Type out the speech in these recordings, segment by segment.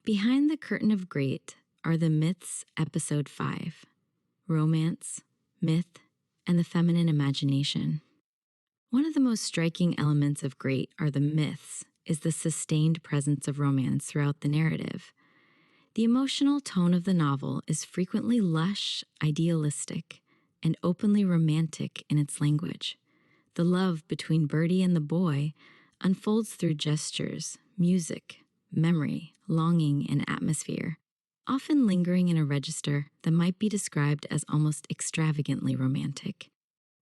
Behind the Curtain of Great are the Myths, Episode 5, Romance, Myth, and the Feminine Imagination. One of the most striking elements of Great are the myths is the sustained presence of romance throughout the narrative. The emotional tone of the novel is frequently lush, idealistic, and openly romantic in its language. The love between Birdie and the boy unfolds through gestures, music, memory, longing, and atmosphere, often lingering in a register that might be described as almost extravagantly romantic.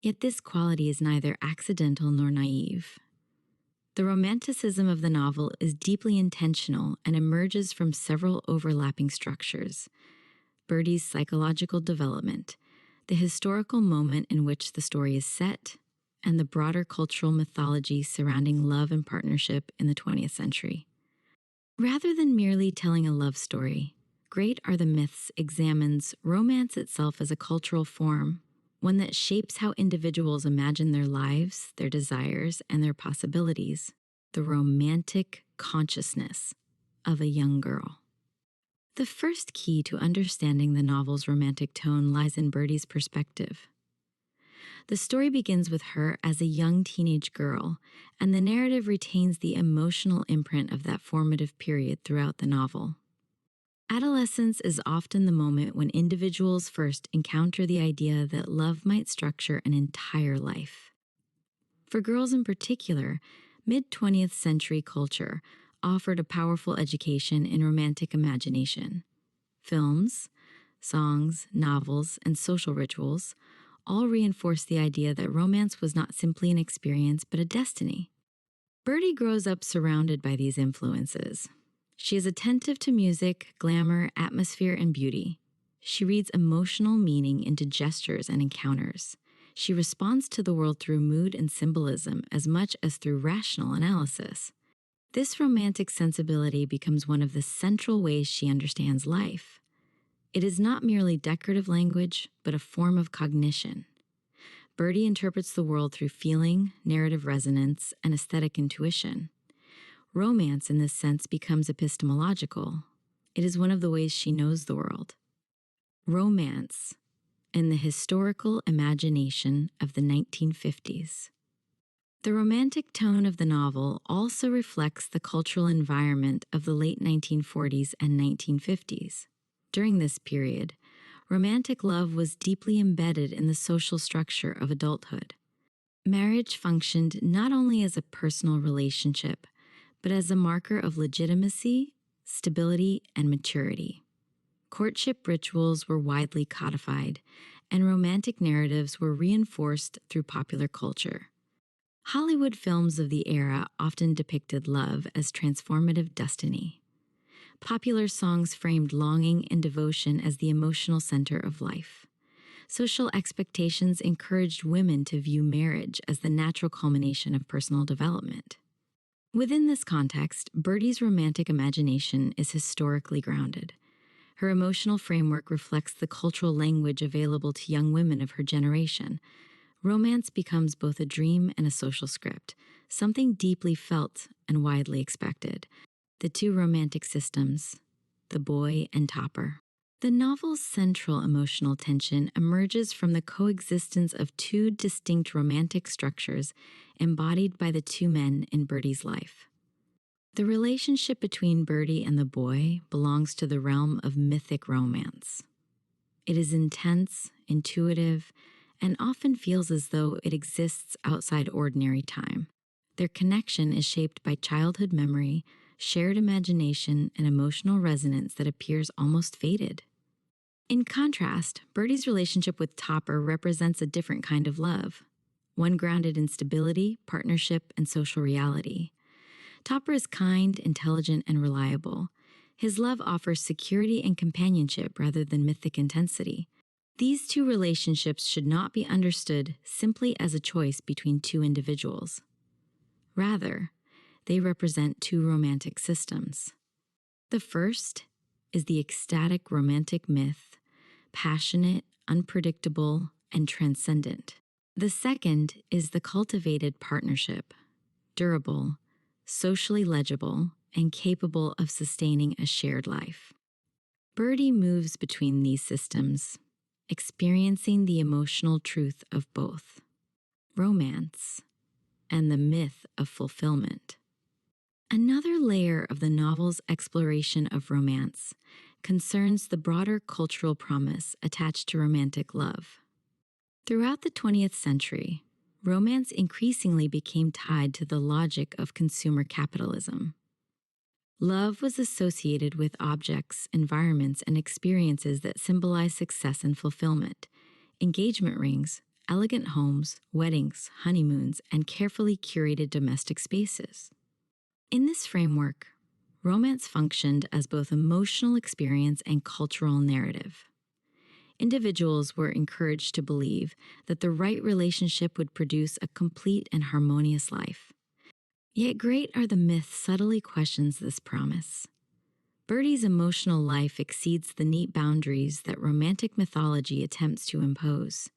Yet this quality is neither accidental nor naive. The romanticism of the novel is deeply intentional and emerges from several overlapping structures: Birdie's psychological development, the historical moment in which the story is set, and the broader cultural mythology surrounding love and partnership in the 20th century. Rather than merely telling a love story, Great Are the Myths examines romance itself as a cultural form, one that shapes how individuals imagine their lives, their desires, and their possibilities, the romantic consciousness of a young girl. The first key to understanding the novel's romantic tone lies in Birdie's perspective. The story begins with her as a young teenage girl, and the narrative retains the emotional imprint of that formative period throughout the novel. Adolescence is often the moment when individuals first encounter the idea that love might structure an entire life. For girls in particular, mid-20th century culture offered a powerful education in romantic imagination. Films, songs, novels, and social rituals all reinforced the idea that romance was not simply an experience but a destiny. Birdie grows up surrounded by these influences. She is attentive to music, glamour, atmosphere, and beauty. She reads emotional meaning into gestures and encounters. She responds to the world through mood and symbolism as much as through rational analysis. This romantic sensibility becomes one of the central ways she understands life. It is not merely decorative language, but a form of cognition. Birdie interprets the world through feeling, narrative resonance, and aesthetic intuition. Romance, in this sense, becomes epistemological. It is one of the ways she knows the world. Romance in the historical imagination of the 1950s. The romantic tone of the novel also reflects the cultural environment of the late 1940s and 1950s. During this period, romantic love was deeply embedded in the social structure of adulthood. Marriage functioned not only as a personal relationship, but as a marker of legitimacy, stability, and maturity. Courtship rituals were widely codified, and romantic narratives were reinforced through popular culture. Hollywood films of the era often depicted love as transformative destiny. Popular songs framed longing and devotion as the emotional center of life. Social expectations encouraged women to view marriage as the natural culmination of personal development. Within this context, Birdie's romantic imagination is historically grounded. Her emotional framework reflects the cultural language available to young women of her generation. Romance becomes both a dream and a social script, something deeply felt and widely expected. The two romantic systems, the boy and Topper. The novel's central emotional tension emerges from the coexistence of two distinct romantic structures embodied by the two men in Birdie's life. The relationship between Birdie and the boy belongs to the realm of mythic romance. It is intense, intuitive, and often feels as though it exists outside ordinary time. Their connection is shaped by childhood memory, shared imagination, and emotional resonance that appears almost fated. In contrast, Birdie's relationship with Topper represents a different kind of love, one grounded in stability, partnership, and social reality. Topper is kind, intelligent, and reliable. His love offers security and companionship rather than mythic intensity. These two relationships should not be understood simply as a choice between two individuals. Rather, they represent two romantic systems. The first is the ecstatic romantic myth, passionate, unpredictable, and transcendent. The second is the cultivated partnership, durable, socially legible, and capable of sustaining a shared life. Birdie moves between these systems, experiencing the emotional truth of both romance and the myth of fulfillment. Another layer of the novel's exploration of romance concerns the broader cultural promise attached to romantic love. Throughout the 20th century, romance increasingly became tied to the logic of consumer capitalism. Love was associated with objects, environments, and experiences that symbolize success and fulfillment: engagement rings, elegant homes, weddings, honeymoons, and carefully curated domestic spaces. In this framework, romance functioned as both emotional experience and cultural narrative. Individuals were encouraged to believe that the right relationship would produce a complete and harmonious life. Yet great are the myth subtly questions this promise. Birdie's emotional life exceeds the neat boundaries that romantic mythology attempts to impose.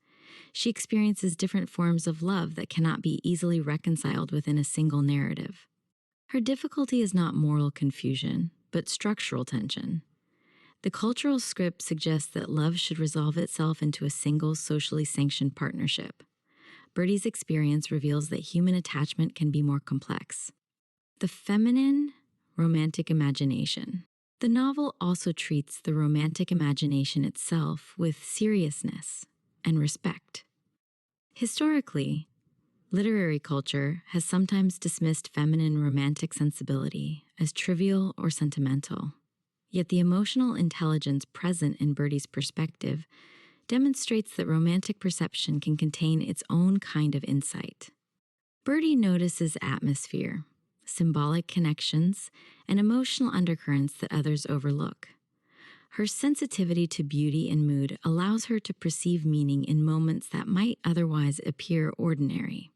She experiences different forms of love that cannot be easily reconciled within a single narrative. Her difficulty is not moral confusion, but structural tension. The cultural script suggests that love should resolve itself into a single socially sanctioned partnership. Birdie's experience reveals that human attachment can be more complex. The feminine romantic imagination. The novel also treats the romantic imagination itself with seriousness and respect. Historically, literary culture has sometimes dismissed feminine romantic sensibility as trivial or sentimental. Yet the emotional intelligence present in Birdie's perspective demonstrates that romantic perception can contain its own kind of insight. Birdie notices atmosphere, symbolic connections, and emotional undercurrents that others overlook. Her sensitivity to beauty and mood allows her to perceive meaning in moments that might otherwise appear ordinary.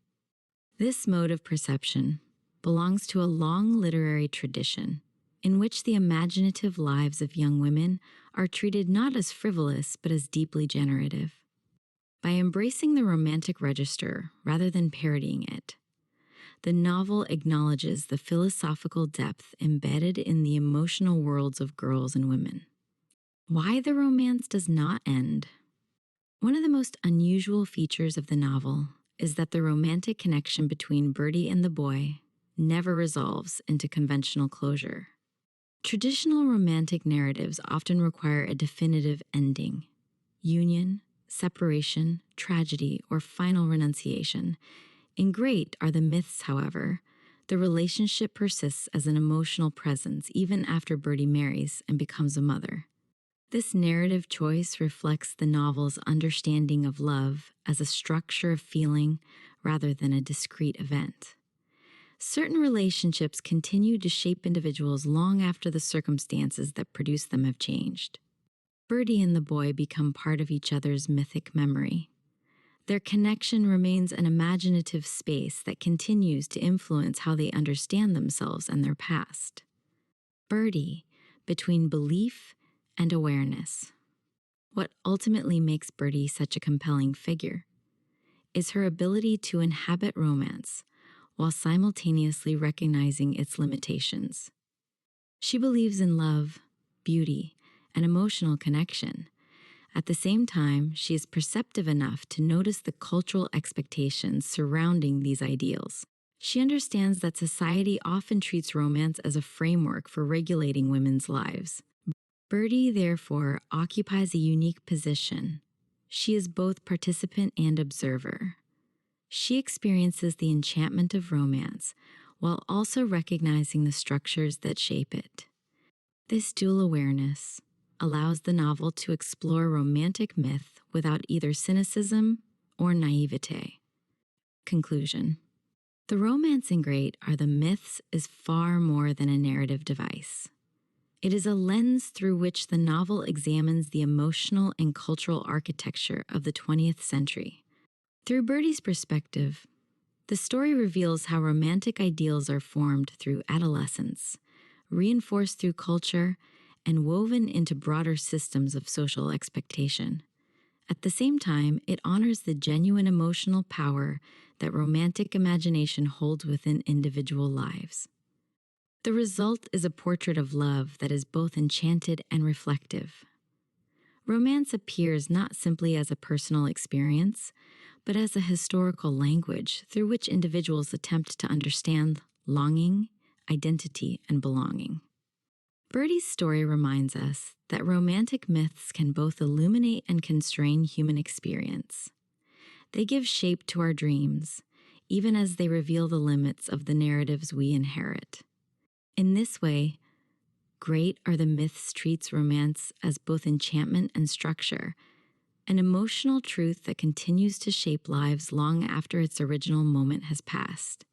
This mode of perception belongs to a long literary tradition in which the imaginative lives of young women are treated not as frivolous but as deeply generative. By embracing the romantic register rather than parodying it, the novel acknowledges the philosophical depth embedded in the emotional worlds of girls and women. Why the romance does not end. One of the most unusual features of the novel is that the romantic connection between Birdie and the boy never resolves into conventional closure. Traditional romantic narratives often require a definitive ending: union, separation, tragedy, or final renunciation. In Great Are the Myths, however, the relationship persists as an emotional presence even after Birdie marries and becomes a mother. This narrative choice reflects the novel's understanding of love as a structure of feeling rather than a discrete event. Certain relationships continue to shape individuals long after the circumstances that produce them have changed. Birdie and the boy become part of each other's mythic memory. Their connection remains an imaginative space that continues to influence how they understand themselves and their past. Birdie, between belief and awareness. What ultimately makes Birdie such a compelling figure is her ability to inhabit romance while simultaneously recognizing its limitations. She believes in love, beauty, and emotional connection. At the same time, she is perceptive enough to notice the cultural expectations surrounding these ideals. She understands that society often treats romance as a framework for regulating women's lives. Birdie, therefore, occupies a unique position. She is both participant and observer. She experiences the enchantment of romance while also recognizing the structures that shape it. This dual awareness allows the novel to explore romantic myth without either cynicism or naivete. Conclusion. The romance in Great Are the Myths is far more than a narrative device. It is a lens through which the novel examines the emotional and cultural architecture of the 20th century. Through Birdie's perspective, the story reveals how romantic ideals are formed through adolescence, reinforced through culture, and woven into broader systems of social expectation. At the same time, it honors the genuine emotional power that romantic imagination holds within individual lives. The result is a portrait of love that is both enchanted and reflective. Romance appears not simply as a personal experience, but as a historical language through which individuals attempt to understand longing, identity, and belonging. Birdie's story reminds us that romantic myths can both illuminate and constrain human experience. They give shape to our dreams, even as they reveal the limits of the narratives we inherit. In this way, Great Are the Myths treats romance as both enchantment and structure, an emotional truth that continues to shape lives long after its original moment has passed.